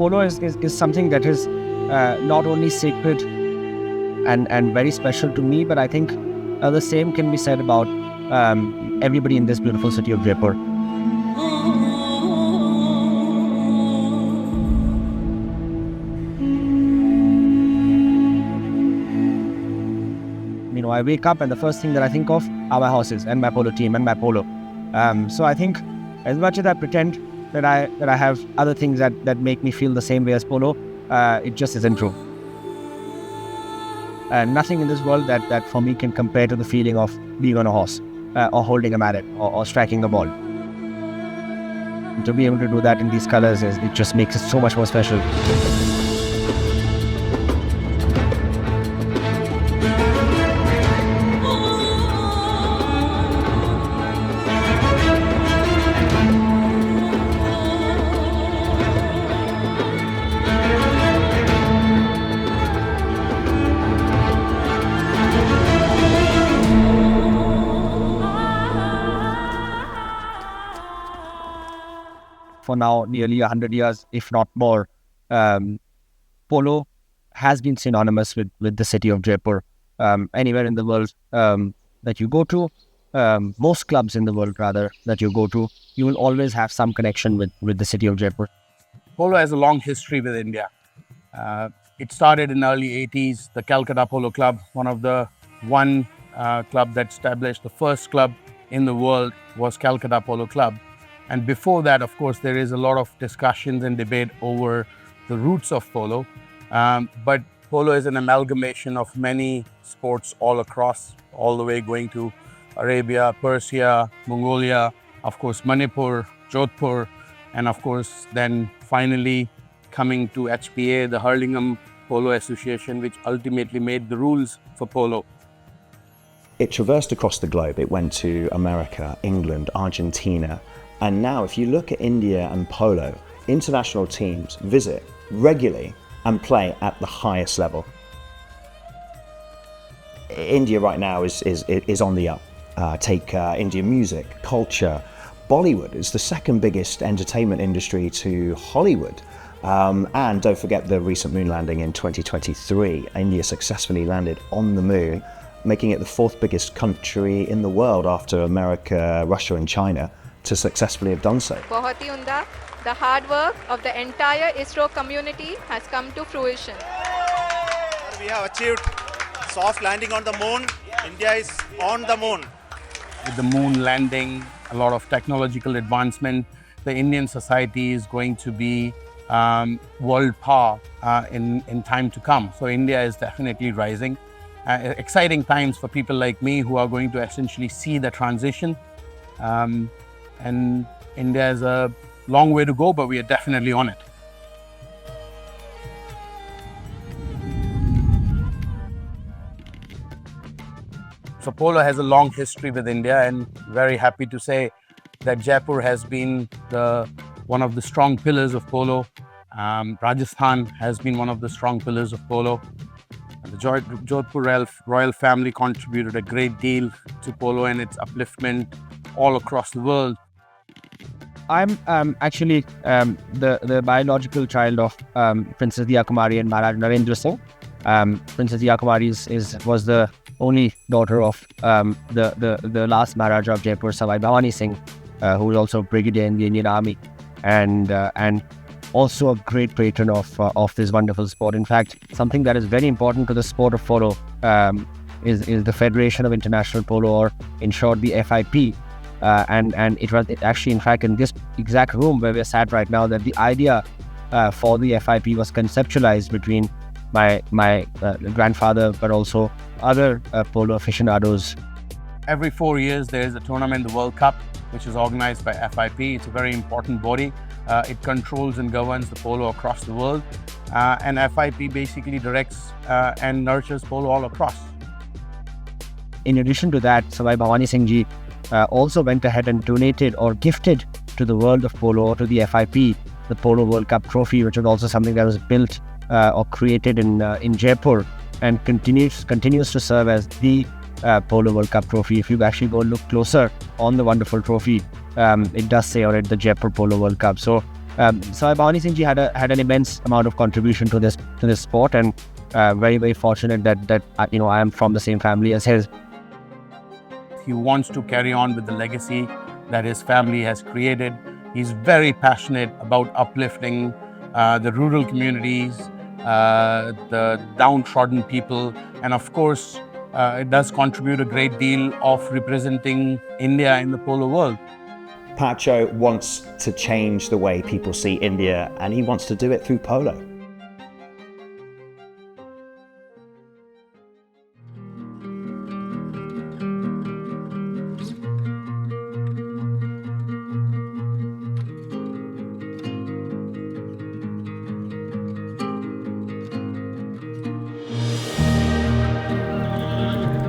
polo is something that is not only sacred and very special to me, but I think the same can be said about everybody in this beautiful city of Jaipur. I wake up and the first thing that I think of are my horses and my polo team and my polo. So I think as much as I pretend that I have other things that make me feel the same way as polo, it just isn't true. Nothing in this world that for me can compare to the feeling of being on a horse or holding a mallet or striking a ball. To be able to do that in these colors, it just makes it so much more special. For now, nearly 100 years, if not more, polo has been synonymous with the city of Jaipur. Anywhere in the world that you go to, most clubs in the world rather that you go to, you will always have some connection with the city of Jaipur. Polo has a long history with India. It started in the early 80s, the Calcutta Polo Club, one club that established the first club in the world was Calcutta Polo Club. And before that, of course, there is a lot of discussions and debate over the roots of polo. But polo is an amalgamation of many sports all across, all the way going to Arabia, Persia, Mongolia, of course, Manipur, Jodhpur, and of course, then finally coming to HPA, the Hurlingham Polo Association, which ultimately made the rules for polo. It traversed across the globe. It went to America, England, Argentina. And now, if you look at India and polo, international teams visit regularly and play at the highest level. India right now is on the up. Take Indian music, culture. Bollywood is the second biggest entertainment industry to Hollywood. And don't forget the recent moon landing in 2023. India successfully landed on the moon, making it the fourth biggest country in the world after America, Russia and China to successfully have done so. बहुत ही उम्दा, the hard work of the entire ISRO community has come to fruition. We have achieved soft landing on the moon. India is on the moon. With the moon landing, a lot of technological advancement, the Indian society is going to be world power in time to come. So India is definitely rising. Exciting times for people like me who are going to essentially see the transition. And India has a long way to go, but we are definitely on it. So polo has a long history with India, and very happy to say that Jaipur has been one of the strong pillars of polo. Rajasthan has been one of the strong pillars of polo. And the Jodhpur royal family contributed a great deal to polo and its upliftment all across the world. I'm actually the biological child of Princess Diya Kumari and Maharaj Narendra Singh. Princess Diya Kumari was the only daughter of the last Maharaja of Jaipur, Sawai Man Guard Cup, who was also a brigadier in the Indian Army, and also a great patron of this wonderful sport. In fact, something that is very important to the sport of polo is the Federation of International Polo, or in short, the FIP. And it was actually, in fact, in this exact room where we're sat right now, that the idea for the FIP was conceptualized between my grandfather, but also other polo aficionados. Every 4 years, there is a tournament, the World Cup, which is organized by FIP. It's a very important body. It controls and governs the polo across the world. And FIP basically directs and nurtures polo all across. In addition to that, Sawai Bhavani Singh ji also went ahead and donated or gifted to the world of polo, or to the FIP, the Polo World Cup trophy, which was also something that was built or created in Jaipur, and continues to serve as the Polo World Cup trophy. If you actually go look closer on the wonderful trophy, it does say on it the Jaipur Polo World Cup. So Sawai Man Singh ji had an immense amount of contribution to this sport, and very, very fortunate that I am from the same family as his. He wants to carry on with the legacy that his family has created. He's very passionate about uplifting the rural communities, the downtrodden people, and of course, it does contribute a great deal of representing India in the polo world. Pacho wants to change the way people see India, and he wants to do it through polo.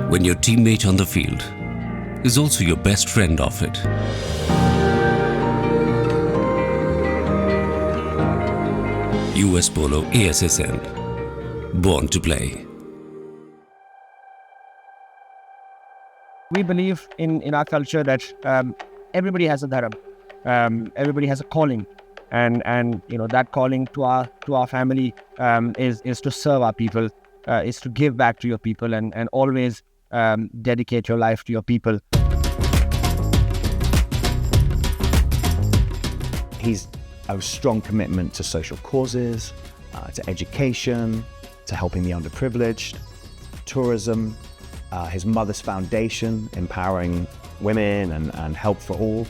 When your teammate on the field is also your best friend off it. US Polo ASSN, born to play. We believe in our culture that everybody has a dharam, everybody has a calling, and that calling to our family is to serve our people, is to give back to your people, and always dedicate your life to your people. He's a strong commitment to social causes, to education, to helping the underprivileged, tourism, his mother's foundation, empowering women and help for all.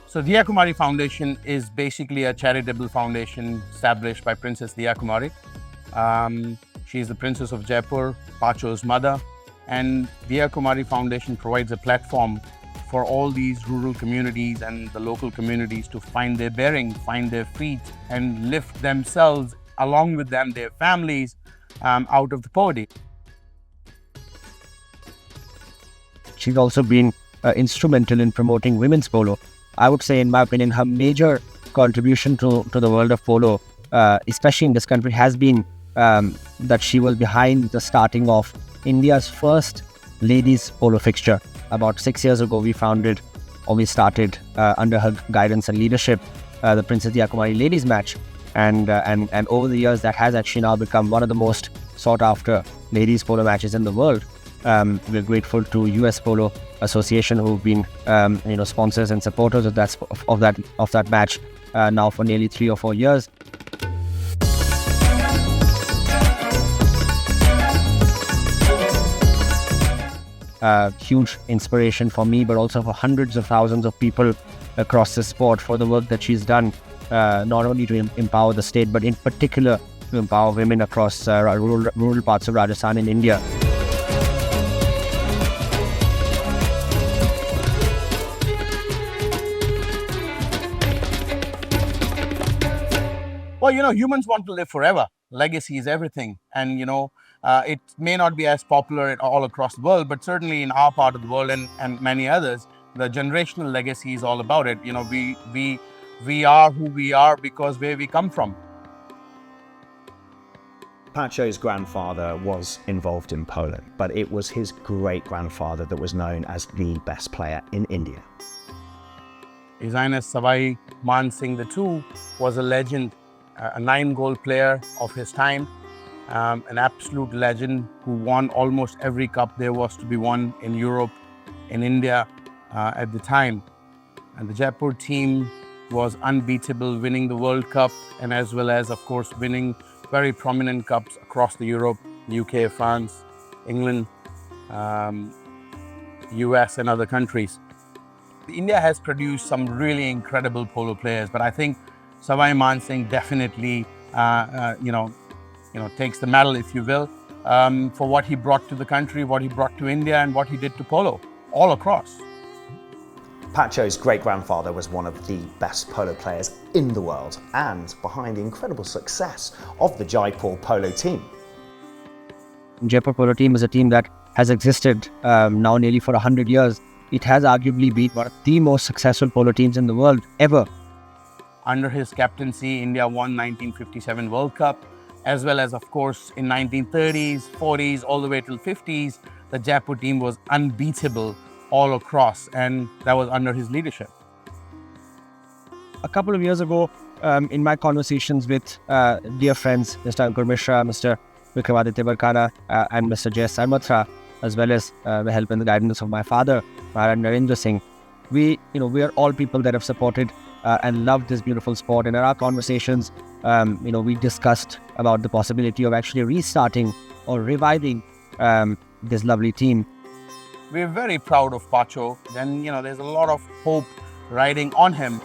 So Diya Kumari Foundation is basically a charitable foundation established by Princess Diya Kumari. She is the Princess of Jaipur, Pacho's mother, and Diya Kumari Foundation provides a platform for all these rural communities and the local communities to find their bearing, find their feet, and lift themselves, along with them, their families, out of the poverty. She's also been instrumental in promoting women's polo. I would say, in my opinion, her major contribution to the world of polo, especially in this country, has been that she was behind the starting of India's first ladies polo fixture. About 6 years ago, we started under her guidance and leadership, the Princess Diya Kumari ladies match, and over the years, that has actually now become one of the most sought after ladies polo matches in the world. We're grateful to US Polo Association, who've been sponsors and supporters of that match now for nearly 3 or 4 years. Huge inspiration for me, but also for hundreds of thousands of people across the sport, for the work that she's done, not only to empower the state, but in particular to empower women across rural parts of Rajasthan in India. Well, humans want to live forever. Legacy is everything. And, it may not be as popular all across the world, but certainly in our part of the world and many others, the generational legacy is all about it. We are who we are because where we come from. Pacho's grandfather was involved in polo, but it was his great-grandfather that was known as the best player in India. His Highness Sawai Man Singh II was a legend, a 9-goal player of his time, an absolute legend who won almost every cup there was to be won in Europe, in India at the time. And the Jaipur team was unbeatable, winning the World Cup, and as well as, of course, winning very prominent cups across the Europe, UK, France, England, US and other countries. India has produced some really incredible polo players, but I think Sawai Man Singh definitely, takes the medal, if you will, for what he brought to the country, what he brought to India, and what he did to polo all across. Pacho's great-grandfather was one of the best polo players in the world and behind the incredible success of the Jaipur polo team. Jaipur polo team is a team that has existed now nearly for 100 years. It has arguably been one of the most successful polo teams in the world ever. Under his captaincy, India won 1957 World Cup, as well as, of course, in 1930s, 40s, all the way till 50s, the Jaipur team was unbeatable all across, and that was under his leadership. a couple of years ago, in my conversations with dear friends, Mr. Ankur Mishra, Mr. Vikramaditya Barkana, and Mr. Jay Sarmatra, as well as the help and the guidance of my father, Maharaj Narendra Singh, we are all people that have supported and loved this beautiful sport. And in our conversations, we discussed about the possibility of actually restarting or reviving this lovely team. We're very proud of Pacho. Then, there's a lot of hope riding on him.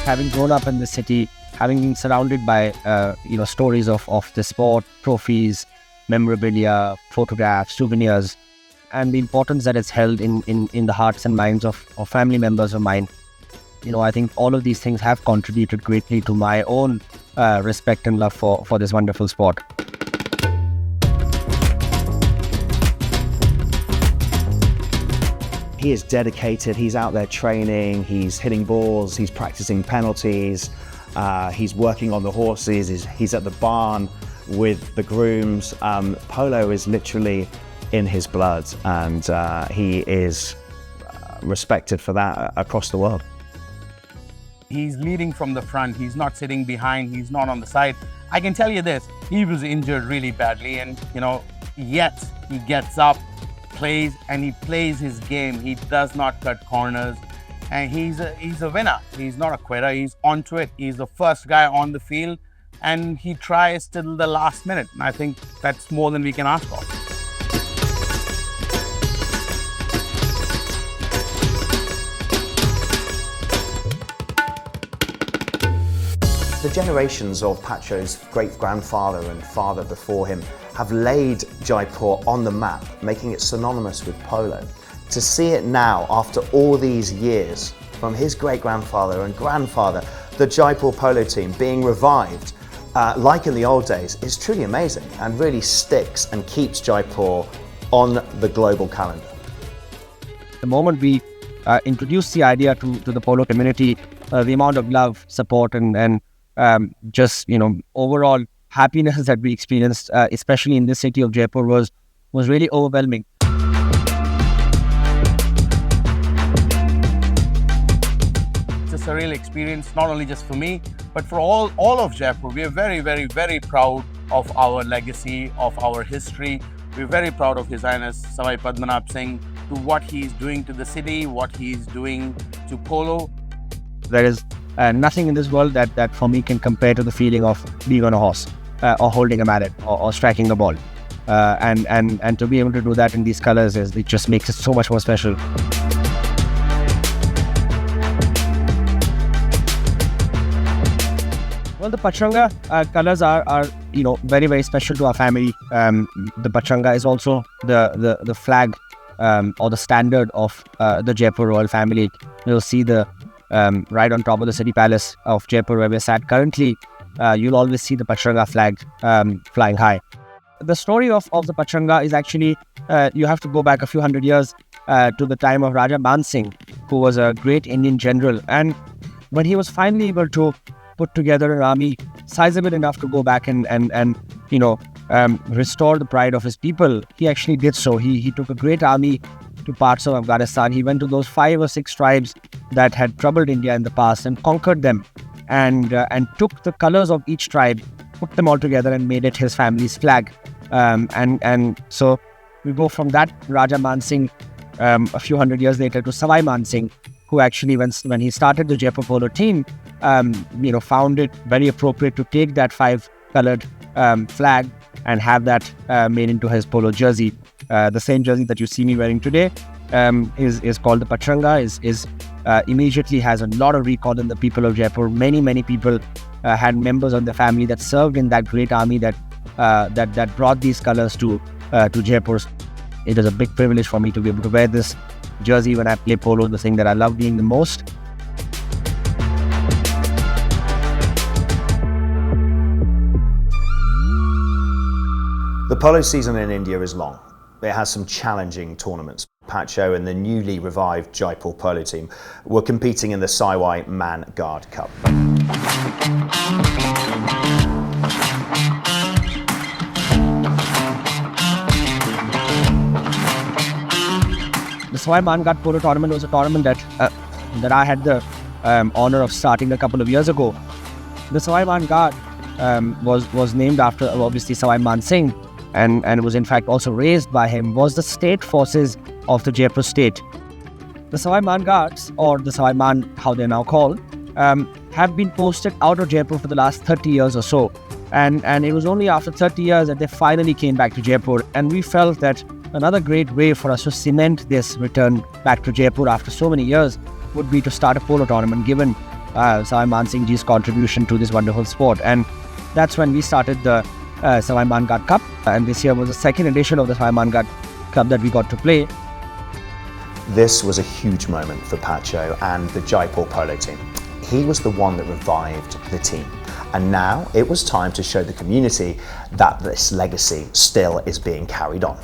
Having grown up in the city, having been surrounded by stories of the sport, trophies, memorabilia, photographs, souvenirs, and the importance that it's held in the hearts and minds of family members of mine, I think all of these things have contributed greatly to my own respect and love for this wonderful sport. He is dedicated, he's out there training, he's hitting balls, he's practicing penalties, he's working on the horses, he's at the barn with the grooms. Polo is literally in his blood, and he is respected for that across the world. He's leading from the front, he's not sitting behind, he's not on the side. I can tell you this, he was injured really badly, and yet he gets up, plays, and he plays his game. He does not cut corners, and he's a winner. He's not a quitter. He's onto it. He's the first guy on the field, and he tries till the last minute. And I think that's more than we can ask for. The generations of Pacho's great-grandfather and father before him have laid Jaipur on the map, making it synonymous with polo. To see it now, after all these years, from his great-grandfather and grandfather, the Jaipur polo team being revived, like in the old days, is truly amazing and really sticks and keeps Jaipur on the global calendar. The moment we introduced the idea to the polo community, the amount of love, support, and just overall happiness that we experienced, especially in this city of Jaipur, was really overwhelming. It's a surreal experience, not only just for me, but for all of Jaipur. We are very, very, very proud of our legacy, of our history. We're very proud of His Highness Sawai Padmanabh Singh, to what he's doing to the city, what he's doing to polo. There is nothing in this world that for me can compare to the feeling of being on a horse or holding a mallet or striking a ball, and to be able to do that in these colors, it just makes it so much more special. Well, the Patanga colors are very, very special to our family. The Patanga is also the flag or the standard of the Jaipur royal family. You'll see the right on top of the city palace of Jaipur, where we're sat currently, you'll always see the Patanga flag flying high. The story of the Patanga is actually, you have to go back a few hundred years to the time of Raja Man Singh, who was a great Indian general. And when he was finally able to put together an army sizable enough to go back and restore the pride of his people, he actually did so. He took a great army to parts of Afghanistan. He went to those 5 or 6 tribes that had troubled India in the past and conquered them, and took the colors of each tribe, put them all together, and made it his family's flag. And so we go from that Raja Man Singh a few hundred years later to Sawai Man Singh, who actually, when he started the Jaipur polo team, found it very appropriate to take that 5-colored flag and have that made into his polo jersey. The same jersey that you see me wearing today is called the Patanga. Is immediately has a lot of recall in the people of Jaipur. Many people had members of the family that served in that great army that that brought these colors to Jaipur. It is a big privilege for me to be able to wear this jersey when I play polo, the thing that I love doing the most. The polo season in India is long. It has some challenging tournaments. Pacho and the newly revived Jaipur polo team were competing in the Sawai Man Guard Cup. The Sawai Man Guard Polo tournament was a tournament that I had the honor of starting a couple of years ago. The Sawai Man Guard was named after obviously Sawai Man Singh, and was in fact also raised by him, was the state forces of the Jaipur state. The Sawai Man Guards, or the Sawai Man, how they're now called, have been posted out of Jaipur for the last 30 years or so. And it was only after 30 years that they finally came back to Jaipur. And we felt that another great way for us to cement this return back to Jaipur after so many years would be to start a polo tournament, given Sawai Man Singh Ji's contribution to this wonderful sport. And that's when we started the Sawai Man Guard Cup. And this year was the second edition of the Sawai Man Guard Cup that we got to play. This was a huge moment for Pacho and the Jaipur polo team. He was the one that revived the team. And now it was time to show the community that this legacy still is being carried on.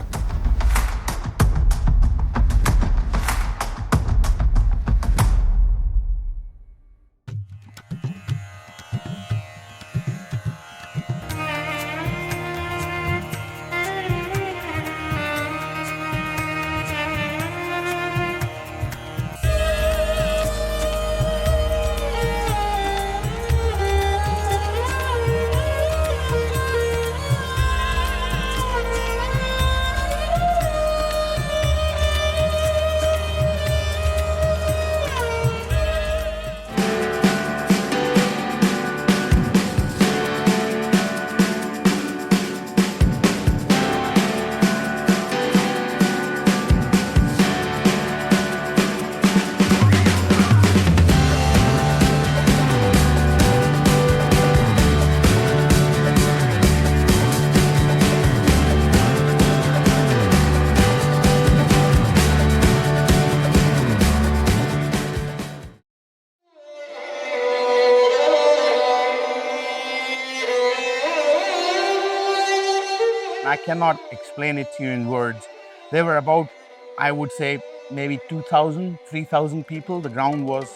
I cannot explain it to you in words. There were about, I would say, maybe 2,000, 3,000 people. The ground was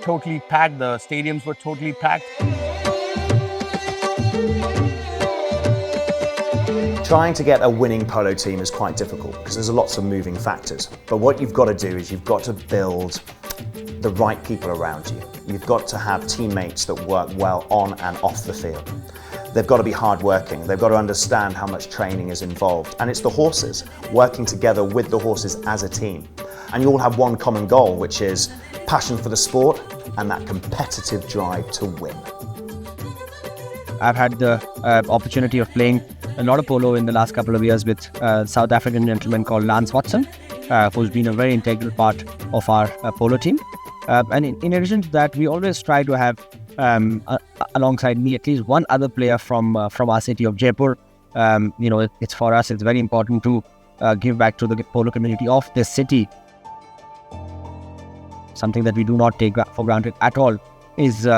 totally packed. The stadiums were totally packed. Trying to get a winning polo team is quite difficult because there's lots of moving factors. But what you've got to do is you've got to build the right people around you. You've got to have teammates that work well on and off the field. They've got to be hardworking. They've got to understand how much training is involved. And it's the horses, working together with the horses as a team. And you all have one common goal, which is passion for the sport and that competitive drive to win. I've had the opportunity of playing a lot of polo in the last couple of years with a South African gentleman called Lance Watson, who's been a very integral part of our polo team. And in addition to that, we always try to have alongside me at least one other player from our city of Jaipur. It's for us, it's very important to give back to the polo community of this city. Something that we do not take for granted at all is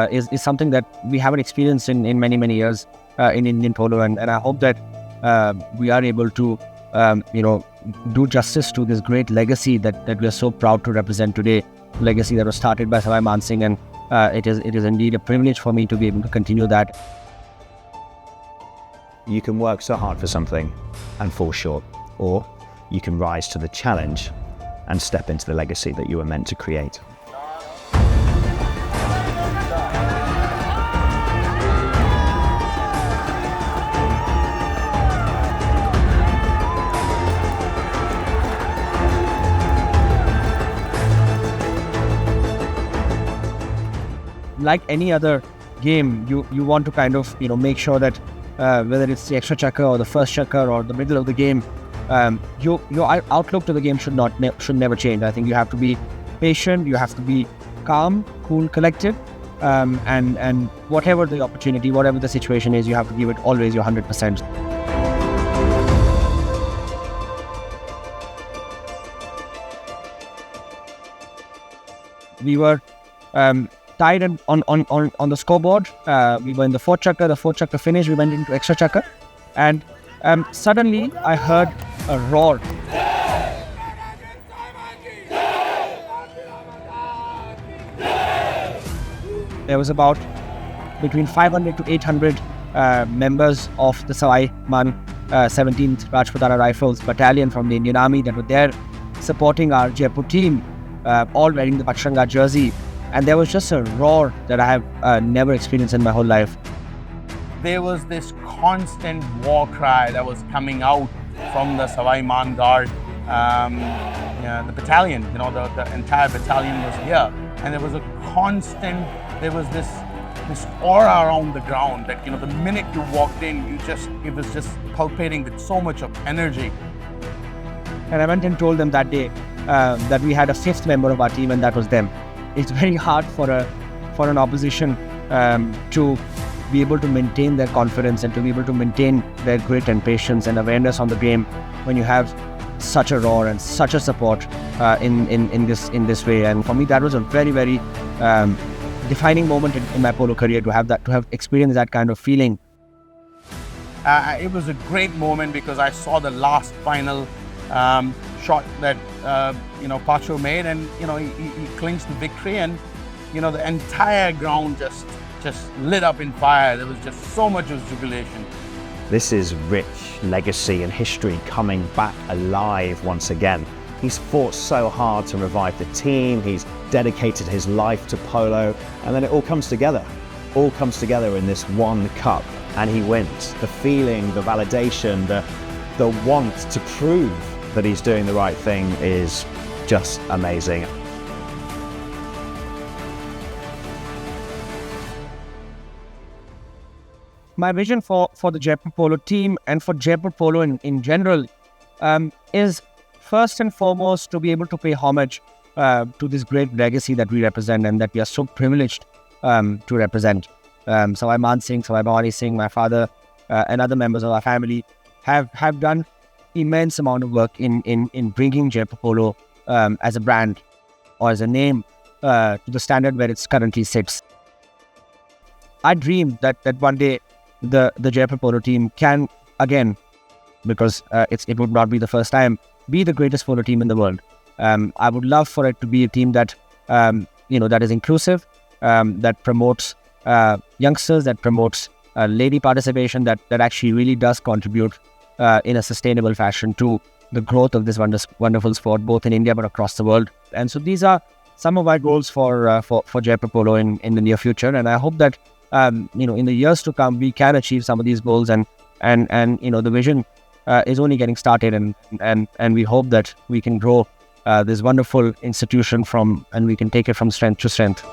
something that we haven't experienced in many years in Indian polo, and I hope that we are able to do justice to this great legacy that we are so proud to represent today. Legacy that was started by Sawai Man Singh, and it is indeed a privilege for me to be able to continue that. You can work so hard for something and fall short, or you can rise to the challenge and step into the legacy that you were meant to create. Like any other game, you want to kind of make sure that whether it's the extra checker or the first checker or the middle of the game, your outlook to the game should never change. I think you have to be patient, you have to be calm, cool, collected, and whatever the opportunity, whatever the situation is, you have to give it always your 100%. we were tied on the scoreboard. We were in the fourth chakra. The fourth chakra finished. We went into extra chakra, and suddenly I heard a roar. There was about between 500 to 800 members of the Sawai Man 17th Rajputana Rifles Battalion from the Indian Army that were there supporting our Jaipur team, all wearing the Patanga jersey. And there was just a roar that I have never experienced in my whole life. There was this constant war cry that was coming out from the Sawai Man Guard, the battalion. The entire battalion was here, and there was this aura around the ground that the minute you walked in, it was just pulsating with so much of energy. And I went and told them that day that we had a fifth member of our team, and that was them. It's very hard for an opposition to be able to maintain their confidence and to be able to maintain their grit and patience and awareness on the game when you have such a roar and such a support in this way. And for me, that was a very, very defining moment in my polo career to have experienced that kind of feeling. It was a great moment because I saw the last final shot that Pacho made, and he clinched the victory, and the entire ground just lit up in fire. There was just so much of jubilation. This is rich legacy and history coming back alive once again. He's fought so hard to revive the team, he's dedicated his life to polo, and then it all comes together. All comes together in this one cup, and he wins. The feeling, the validation, the want to prove that he's doing the right thing is just amazing. My vision for the Jaipur Polo team and for Jaipur Polo in general is first and foremost to be able to pay homage to this great legacy that we represent and that we are so privileged to represent. Sawai Man Singh, Sawai Bhavani Singh, my father, and other members of our family have done immense amount of work in bringing Jaipur Polo as a brand or as a name to the standard where it currently sits. I dream that one day the Jaipur Polo team can again, because it would not be the first time, be the greatest polo team in the world. I would love for it to be a team that that is inclusive, that promotes youngsters, that promotes lady participation, that actually really does contribute in a sustainable fashion to the growth of this wonderful sport, both in India but across the world. And so these are some of my goals for Jaipur Polo in the near future, and I hope that in the years to come we can achieve some of these goals, and the vision is only getting started, and we hope that we can grow this wonderful institution and we can take it from strength to strength.